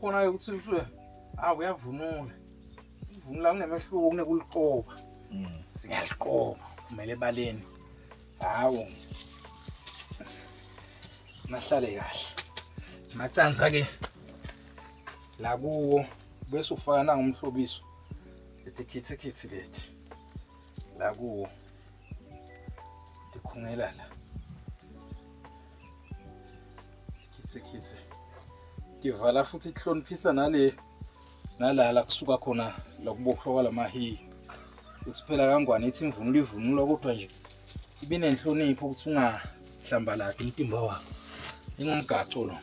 khona ukuthi uswe uyavunula. Uvunula kunemehluko kunekuliqoba. Singaliqoba kumele ebaleni. Hawu. Nahlale kahle. Macanza ke la kuwo bese ufaka nangomhlobiso. Lethi lethi. La kuwo. Dikhungela la. Kitse. Divala futhi ihloniphisa nala kusuka khona lokubohloka lamahi. Usiphela kangwane ithi imvunulo ivunulwa kodwa nje ibinenhlonipho ukuthi ungahlambalali umtimba wakho. Ingumgaco lo.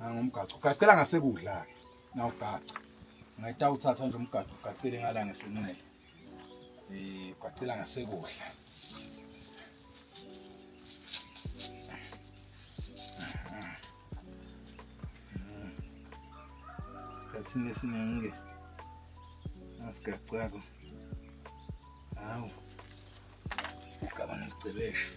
Ngumgaco. Ugacela ngasekudla ke. Na ugaca. Ngayita uthatha nje umgaco ugacele ngala ngesenqele. Ugacela ngasekudla. Sikhathini esiningi asigacako. Hawu. Ugaba necebeshe.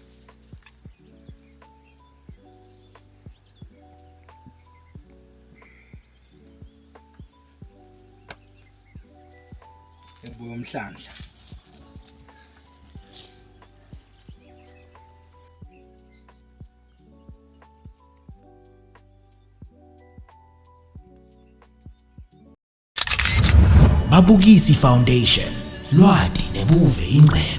Ebuya umhlandla. Mabukisi Foundation, lwadi nebuve ingcebo.